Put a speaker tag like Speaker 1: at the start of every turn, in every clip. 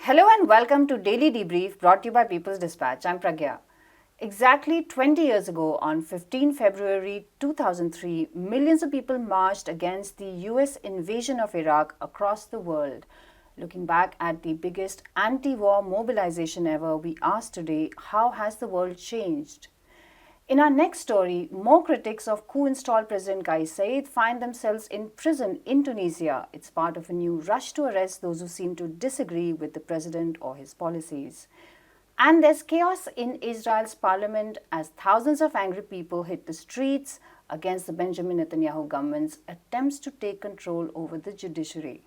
Speaker 1: Hello and welcome to Daily Debrief brought to you by People's Dispatch. I'm Pragya. Exactly 20 years ago, on 15 February 2003, millions of people marched against the US invasion of Iraq across the world. Looking back at the biggest anti-war mobilization ever, we ask today, how has the world changed? In our next story, more critics of coup-installed President Kais Saied find themselves in prison in Tunisia. It's part of a new rush to arrest those who seem to disagree with the president or his policies. And there's chaos in Israel's parliament as thousands of angry people hit the streets against the Benjamin Netanyahu government's attempts to take control over the judiciary.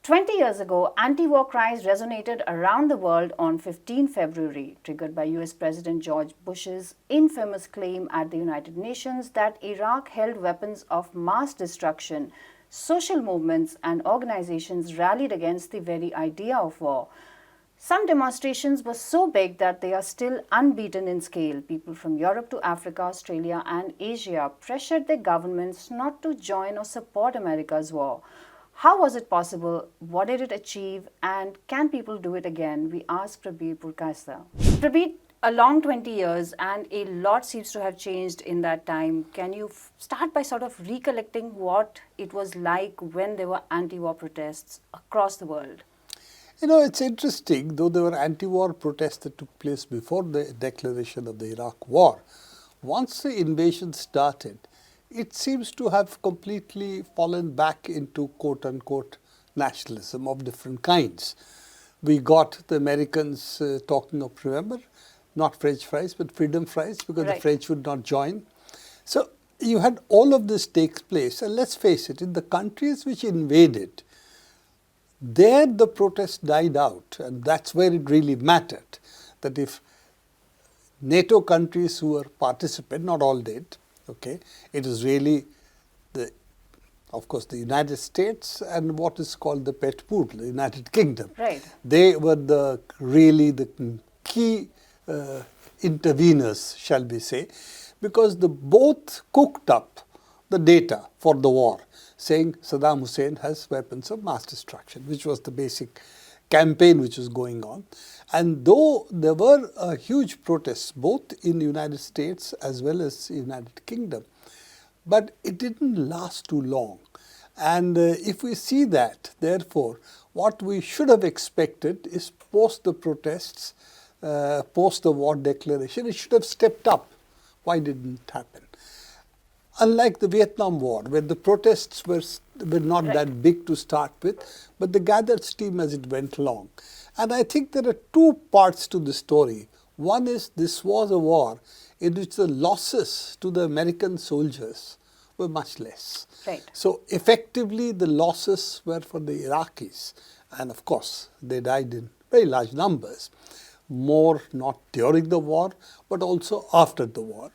Speaker 1: 20 years ago, anti-war cries resonated around the world on 15 February, triggered by US President George Bush's infamous claim at the United Nations that Iraq held weapons of mass destruction. Social movements and organizations rallied against the very idea of war. Some demonstrations were so big that they are still unbeaten in scale. People from Europe to Africa, Australia and Asia pressured their governments not to join or support America's war. How was it possible? What did it achieve? And can people do it again? We asked Prabir Purkasa. Prabir, a long 20 years and a lot seems to have changed in that time. Can you start by sort of recollecting what it was like when there were anti-war protests across the world?
Speaker 2: You know, it's interesting, though there were anti-war protests that took place before the declaration of the Iraq war. Once the invasion started, it seems to have completely fallen back into quote-unquote nationalism of different kinds. We got the Americans talking of, remember, not French fries, but freedom fries, because the French would not join. So you had all of this takes place. And let's face it, in the countries which invaded, there the protest died out. And that's where it really mattered, that if NATO countries who were participant, not all did, okay, it is really, of course, the United States and what is called the pet poodle, the United Kingdom.
Speaker 1: Right.
Speaker 2: They were really the key interveners, shall we say, because both cooked up the data for the war, saying Saddam Hussein has weapons of mass destruction, which was the basic campaign which was going on. And though there were huge protests both in the United States as well as the United Kingdom, but it didn't last too long. And if we see that, therefore, what we should have expected is post the protests, post the war declaration, it should have stepped up. Why didn't it happen? Unlike the Vietnam War, where the protests were not that big to start with, but they gathered steam as it went along. And I think there are two parts to the story. One is this was a war in which the losses to the American soldiers were much less.
Speaker 1: Right.
Speaker 2: So effectively the losses were for the Iraqis. And of course, they died in very large numbers. More not during the war, but also after the war.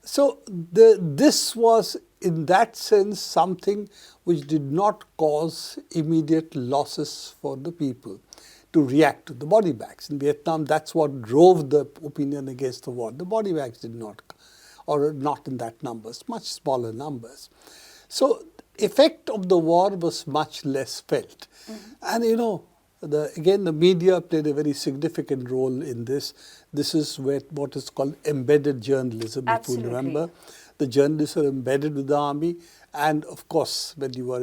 Speaker 2: So this was, in that sense, something which did not cause immediate losses for the people to react to the body bags. In Vietnam, that's what drove the opinion against the war. The body bags did not, or not in that numbers, much smaller numbers. So effect of the war was much less felt. And you know, again, the media played a very significant role in this. This is what is called embedded journalism, if you remember. The journalists are embedded with the army. And of course, when you are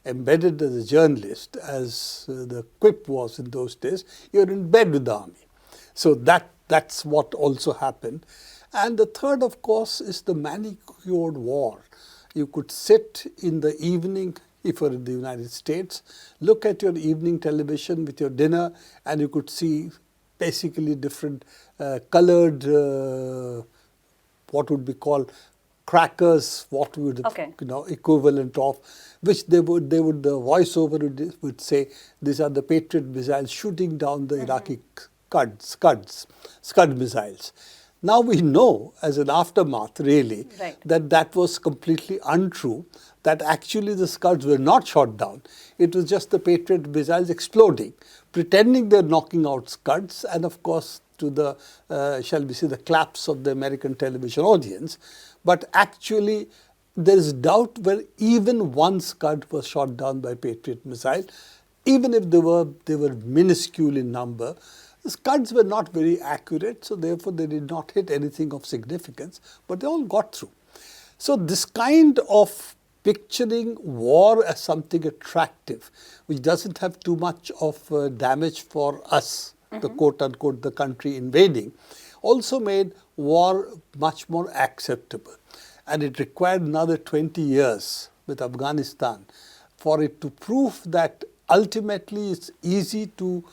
Speaker 2: embedded as a journalist, as the quip was in those days, you're in bed with the army. So that's what also happened. And the third, of course, is the manicured war. You could sit in the evening, if you're in the United States, look at your evening television with your dinner, and you could see basically different colored, what would be called crackers, what would equivalent of, which the voiceover would say, these are the Patriot missiles shooting down the Iraqi Scud missiles. Now we know, as an aftermath really, that was completely untrue, that actually the Scuds were not shot down. It was just the Patriot missiles exploding, pretending they're knocking out Scuds, and of course to the, shall we say, the claps of the American television audience. But actually, there is doubt where even one Scud was shot down by Patriot missile, even if they were minuscule in number. The Scuds were not very accurate, so therefore they did not hit anything of significance, but they all got through. So this kind of picturing war as something attractive, which doesn't have too much of damage for us, the quote-unquote the country invading, also made war much more acceptable. And it required another 20 years with Afghanistan for it to prove that ultimately it's easy to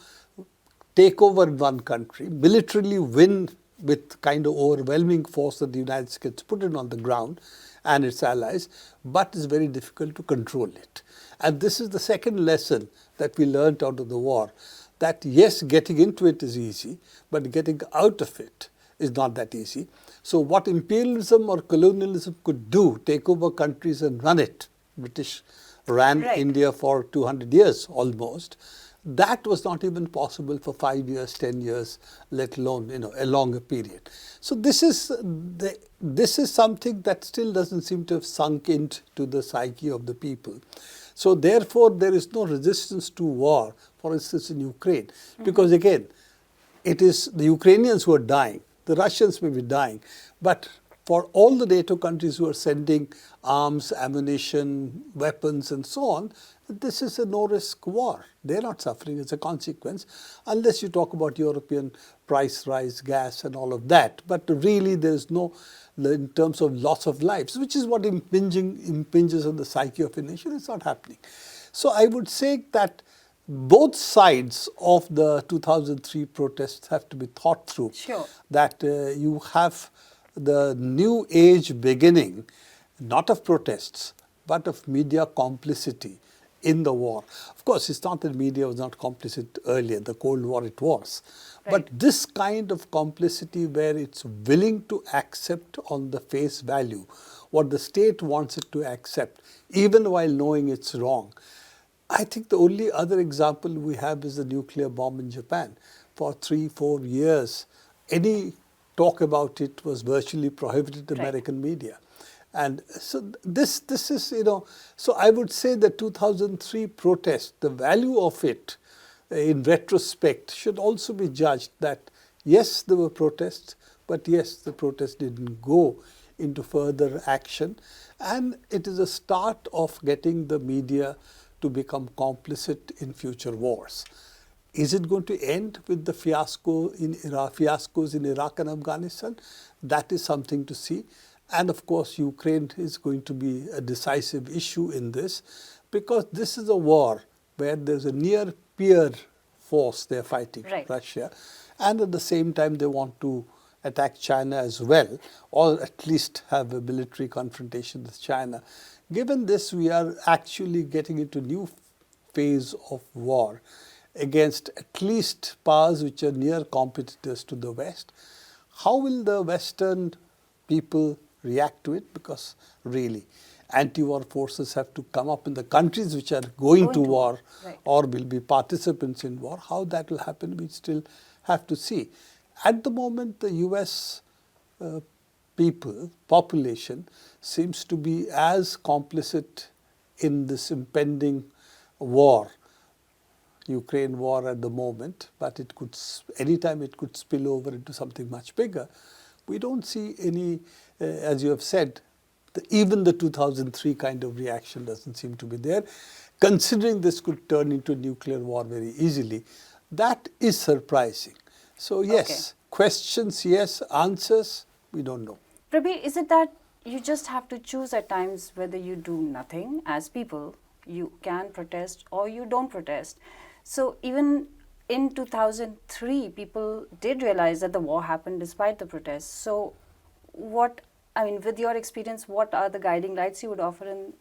Speaker 2: take over one country, militarily win with kind of overwhelming force that the United States put it on the ground and its allies, but it's very difficult to control it. And this is the second lesson that we learned out of the war, that yes, getting into it is easy, but getting out of it is not that easy. So what imperialism or colonialism could do, take over countries and run it, British ran India for 200 years almost, that was not even possible for 5 years, 10 years, let alone a longer period. So this is something that still doesn't seem to have sunk into the psyche of the people. So therefore, there is no resistance to war, for instance, in Ukraine, because again, it is the Ukrainians who are dying. The Russians may be dying, but for all the NATO countries who are sending arms, ammunition, weapons and so on, this is a no-risk war. They're not suffering as a consequence, unless you talk about European price rise, gas and all of that. But really there is no, in terms of loss of lives, which is what impinges on the psyche of a nation, it's not happening. So I would say that both sides of the 2003 protests have to be thought through.
Speaker 1: Sure.
Speaker 2: That you have the new age beginning, not of protests, but of media complicity in the war. Of course, it's not that media was not complicit earlier, the Cold War it was. Right. But this kind of complicity where it's willing to accept on the face value what the state wants it to accept, even while knowing it's wrong. I think the only other example we have is the nuclear bomb in Japan. For 3-4 years, any talk about it was virtually prohibited in American media. And so this is, so I would say the 2003 protest, the value of it in retrospect should also be judged that yes, there were protests, but yes, the protests didn't go into further action. And it is a start of getting the media to become complicit in future wars. Is it going to end with the fiascos in Iraq and Afghanistan? That is something to see. And of course, Ukraine is going to be a decisive issue in this, because this is a war where there's a near peer force they're fighting, Russia, and at the same time they want to attack China as well, or at least have a military confrontation with China. Given this, we are actually getting into a new phase of war against at least powers which are near competitors to the West. How will the Western people react to it? Because really, anti-war forces have to come up in the countries which are going to war or will be participants in war. How that will happen, we still have to see. At the moment, the US population seems to be as complicit in this impending war, Ukraine war at the moment, but it could, anytime it could spill over into something much bigger. We don't see any, as you have said, even the 2003 kind of reaction doesn't seem to be there. Considering this could turn into nuclear war very easily, that is surprising. So yes, questions, yes, answers, we don't know.
Speaker 1: Prabir, is it that you just have to choose at times whether you do nothing as people, you can protest or you don't protest? So even in 2003, people did realize that the war happened despite the protests. So what, I mean, with your experience, what are the guiding lights you would offer in?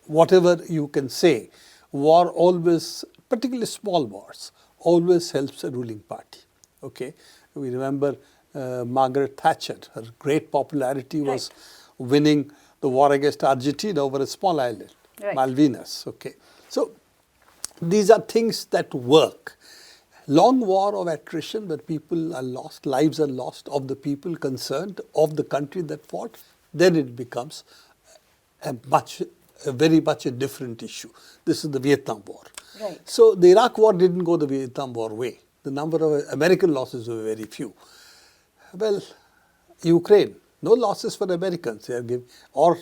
Speaker 2: Whatever you can say, war always, particularly small wars, always helps a ruling party. Okay, we remember Margaret Thatcher, her great popularity was winning the war against Argentina over a small island, Malvinas. Okay, so these are things that work. long war of attrition where people are lost, lives are lost of the people concerned, of the country that fought, then it becomes very much a different issue. This is the Vietnam War.
Speaker 1: Right.
Speaker 2: So the Iraq War didn't go the Vietnam War way. The number of American losses were very few. Well, Ukraine, no losses for Americans. They are giving, or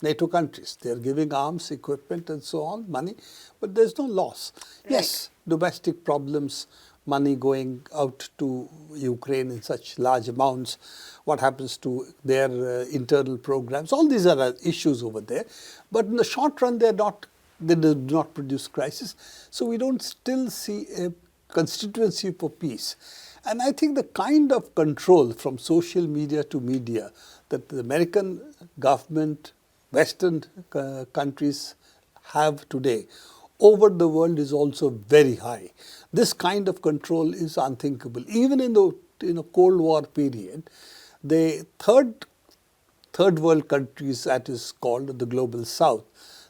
Speaker 2: NATO countries. They are giving arms, equipment, and so on, money, but there's no loss.
Speaker 1: Right.
Speaker 2: Yes, domestic problems, money going out to Ukraine in such large amounts. What happens to their internal programs? All these are issues over there. But in the short run, they do not produce crisis. So we don't still see a constituency for peace. And I think the kind of control from social media to media that the American government, Western countries have today over the world is also very high. This kind of control is unthinkable. Even in the Cold War period, the third world countries, that is called the Global South,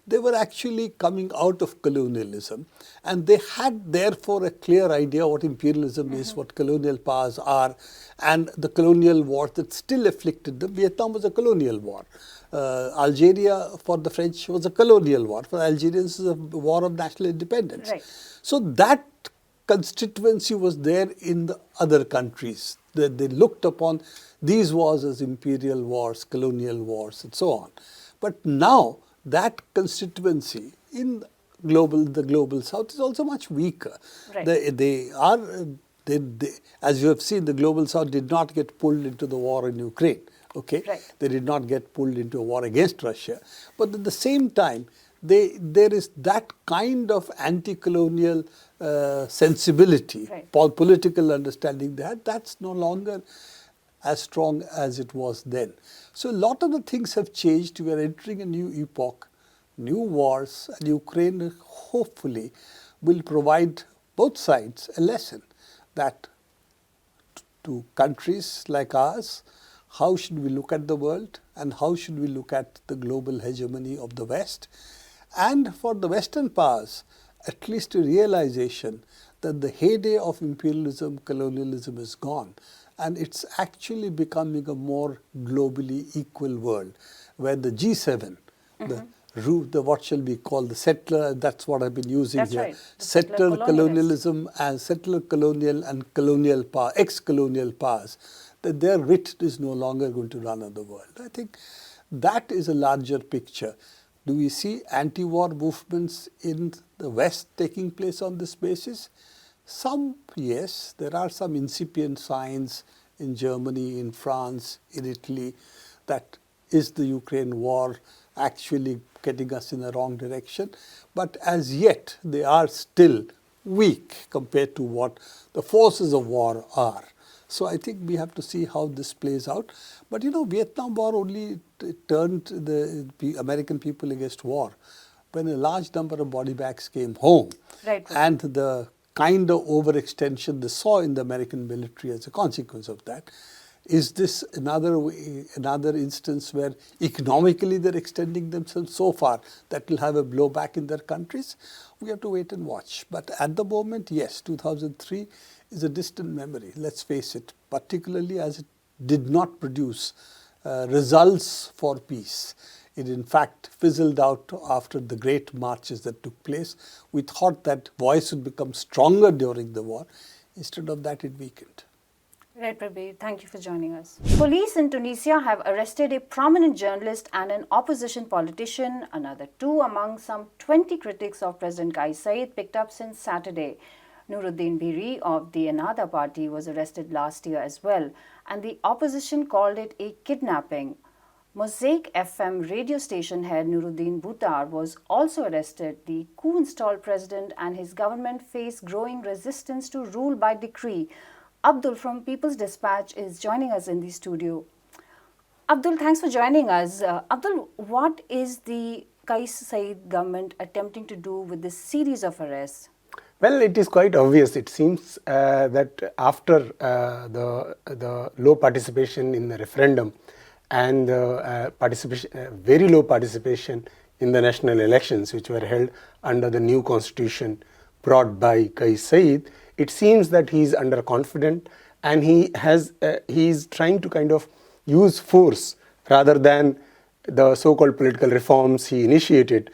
Speaker 2: they were actually coming out of colonialism, and they had therefore a clear idea what imperialism is, what colonial powers are, and the colonial wars that still afflicted them. Vietnam was a colonial war. Algeria for the French was a colonial war. For Algerians, it was a war of national independence.
Speaker 1: Right.
Speaker 2: So that constituency was there in the other countries. They looked upon these wars as imperial wars, colonial wars, and so on. But now that constituency in the global South is also much weaker.
Speaker 1: Right.
Speaker 2: As you have seen, the global South did not get pulled into the war in Ukraine. Okay,
Speaker 1: right.
Speaker 2: They did not get pulled into a war against Russia, but at the same time, there is that kind of anti-colonial sensibility,
Speaker 1: right.
Speaker 2: political understanding that's no longer as strong as it was then. So a lot of the things have changed. We are entering a new epoch, new wars, and Ukraine hopefully will provide both sides a lesson that to countries like ours, how should we look at the world and how should we look at the global hegemony of the West? And for the Western powers, at least a realization that the heyday of imperialism, colonialism is gone. And it's actually becoming a more globally equal world where the G7, the what shall we call the settler, that's what I've been using
Speaker 1: that's
Speaker 2: here,
Speaker 1: right.
Speaker 2: settler colonialism and settler colonial and colonial power, ex-colonial powers, that their wit is no longer going to run on the world. I think that is a larger picture. Do we see anti-war movements in the West taking place on this basis? Some, yes. There are some incipient signs in Germany, in France, in Italy, that is the Ukraine war actually getting us in the wrong direction. But as yet, they are still weak compared to what the forces of war are. So I think we have to see how this plays out. But Vietnam War only turned the American people against war when a large number of body bags came home.
Speaker 1: Right.
Speaker 2: And the kind of overextension they saw in the American military as a consequence of that. Is this another instance where economically they're extending themselves so far that will have a blowback in their countries? We have to wait and watch. But at the moment, yes, 2003 is a distant memory, let's face it, particularly as it did not produce results for peace. It in fact fizzled out after the great marches that took place. We thought that voice would become stronger during the war. Instead of that, it weakened.
Speaker 1: Right, Prabir. Thank you for joining us. Police in Tunisia have arrested a prominent journalist and an opposition politician. Another two among some 20 critics of President Kais Saied picked up since Saturday. Nuruddin Biri of the Ennahda party was arrested last year as well, and the opposition called it a kidnapping. Mosaic FM radio station head Nuruddin Buttar was also arrested. The coup-installed president and his government face growing resistance to rule by decree. Abdul from People's Dispatch is joining us in the studio. Abdul, thanks for joining us. Abdul, what is the Kais Saied government attempting to do with this series of arrests?
Speaker 3: Well, it is quite obvious. It seems that after the low participation in the referendum and very low participation in the national elections, which were held under the new constitution brought by Kais Saied, it seems that he is underconfident, and he is trying to kind of use force rather than the so-called political reforms he initiated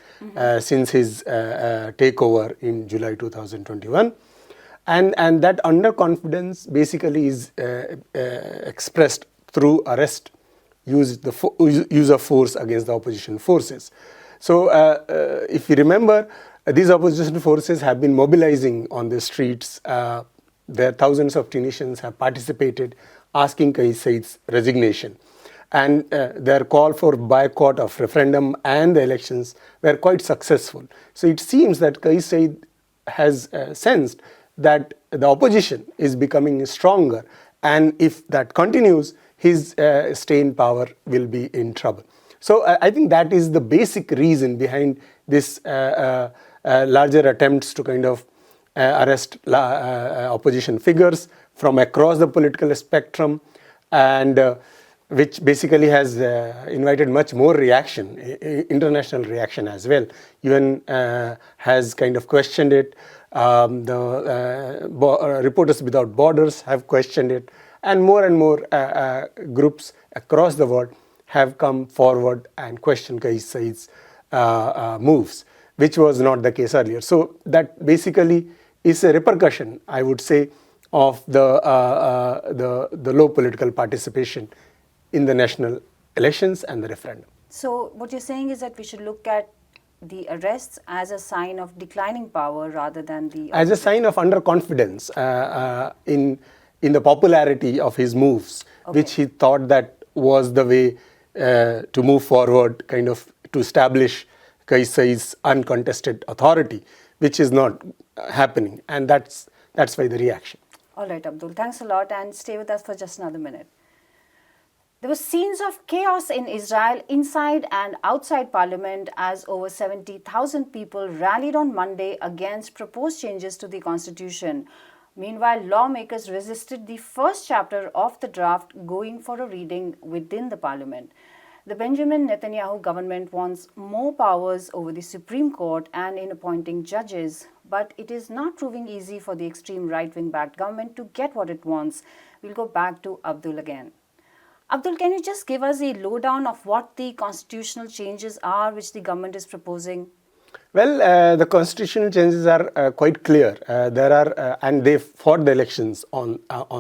Speaker 3: since his takeover in July 2021. And that underconfidence basically is expressed through arrest, use of force against the opposition forces. So if you remember, these opposition forces have been mobilizing on the streets. There thousands of Tunisians have participated, asking Kais Saied's resignation. And their call for boycott of referendum and the elections were quite successful. So it seems that Kais Saied has sensed that the opposition is becoming stronger, and if that continues, his stay in power will be in trouble. So I think that is the basic reason behind this larger attempts to kind of arrest opposition figures from across the political spectrum, and which basically has invited much more reaction, international reaction as well. UN has kind of questioned it. Reporters Without Borders have questioned it, and more groups across the world have come forward and questioned Kais Saied's moves, which was not the case earlier. So that basically is a repercussion, I would say, of the low political participation in the national elections and the referendum. So
Speaker 1: what you're saying is that we should look at the arrests as a sign of declining power rather than the...
Speaker 3: As a sign of underconfidence in the popularity of his moves, which he thought that was the way to move forward, kind of to establish Kais Saied's uncontested authority, which is not happening. And that's why the reaction.
Speaker 1: All right, Abdul. Thanks a lot, and stay with us for just another minute. There were scenes of chaos in Israel inside and outside parliament as over 70,000 people rallied on Monday against proposed changes to the constitution. Meanwhile, lawmakers resisted the first chapter of the draft going for a reading within the parliament. The Benjamin Netanyahu government wants more powers over the Supreme Court and in appointing judges, but it is not proving easy for the extreme right-wing backed government to get what it wants. We'll go back to Abdul again. Abdul, can you just give us a lowdown of what the constitutional changes are which the government is proposing?
Speaker 3: Well, the constitutional changes are quite clear. There are, and they fought the elections on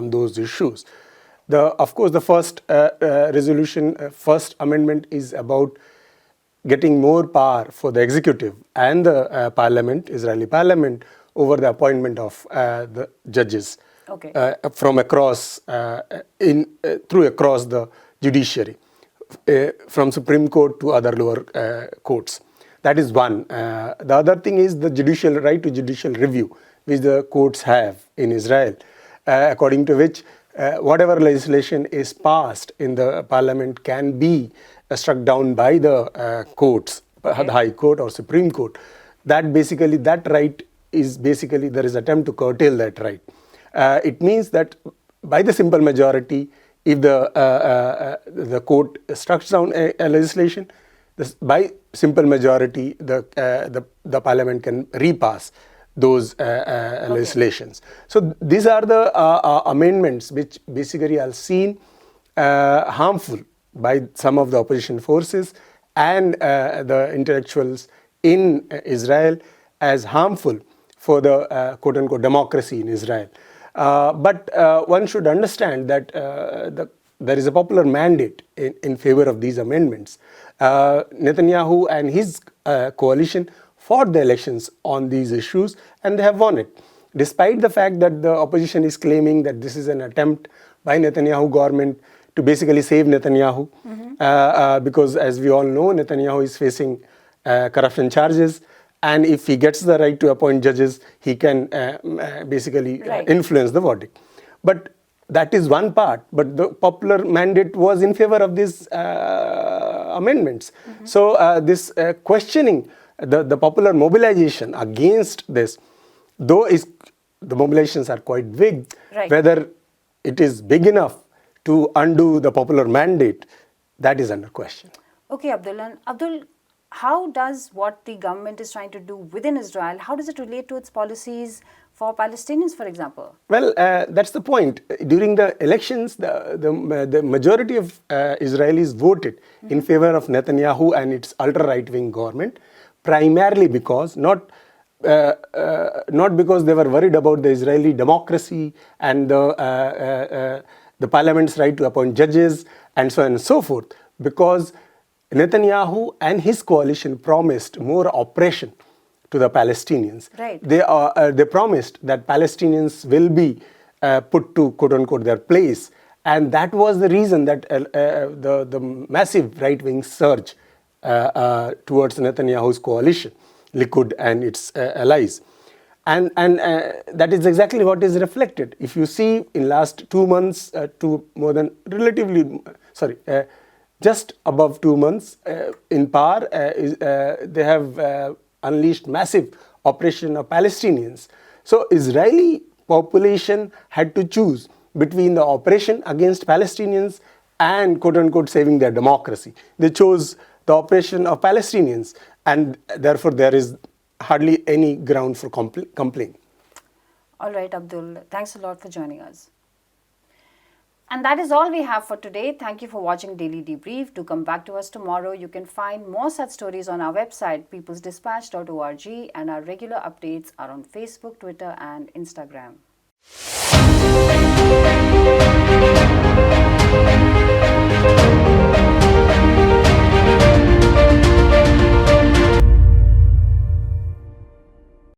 Speaker 3: those issues. Of course, the first resolution, first amendment is about getting more power for the executive and the parliament, Israeli parliament, over the appointment of the judges. From across across the judiciary, from Supreme Court to other lower courts. That is one. The other thing is the right to judicial review, which the courts have in Israel, according to which whatever legislation is passed in the parliament can be struck down by the courts, the High Court or Supreme Court. That right is basically there is an attempt to curtail that right. It means that by the simple majority, if the court struck down a legislation, by simple majority, the parliament can repass those legislations. So these are the amendments which basically are seen harmful by some of the opposition forces and the intellectuals in Israel as harmful for the quote-unquote democracy in Israel. But one should understand that there is a popular mandate in favor of these amendments. Netanyahu and his coalition fought the elections on these issues and they have won it. Despite the fact that the opposition is claiming that this is an attempt by Netanyahu government to basically save Netanyahu, because as we all know, Netanyahu is facing corruption charges. And if he gets the right to appoint judges, he can basically influence the verdict. But that is one part. But the popular mandate was in favor of these amendments. So this questioning, the popular mobilization against this, though the mobilizations are quite big, whether it is big enough to undo the popular mandate, that is under question.
Speaker 1: Okay, Abdul. And Abdul, how does what the government is trying to do within Israel, how does it relate to its policies for Palestinians, for example?
Speaker 3: Well, that's the point. During the elections, the majority of Israelis voted in favor of Netanyahu and its ultra-right-wing government, primarily because not because they were worried about the Israeli democracy and the parliament's right to appoint judges and so on and so forth, because Netanyahu and his coalition promised more oppression to the Palestinians.
Speaker 1: Right.
Speaker 3: They promised that Palestinians will be put to quote unquote their place, and that was the reason that the massive right-wing surge towards Netanyahu's coalition, Likud and its allies. And that is exactly what is reflected. If you see in last 2 months to more than just above 2 months in power, they have unleashed massive oppression of Palestinians. So Israeli population had to choose between the oppression against Palestinians and quote unquote saving their democracy. They chose the oppression of Palestinians, and therefore there is hardly any ground for complaint.
Speaker 1: All right, Abdul. Thanks a lot for joining us. And that is all we have for today. Thank you for watching Daily Debrief. Do come back to us tomorrow. You can find more such stories on our website, peoplesdispatch.org, and our regular updates are on Facebook, Twitter, and Instagram.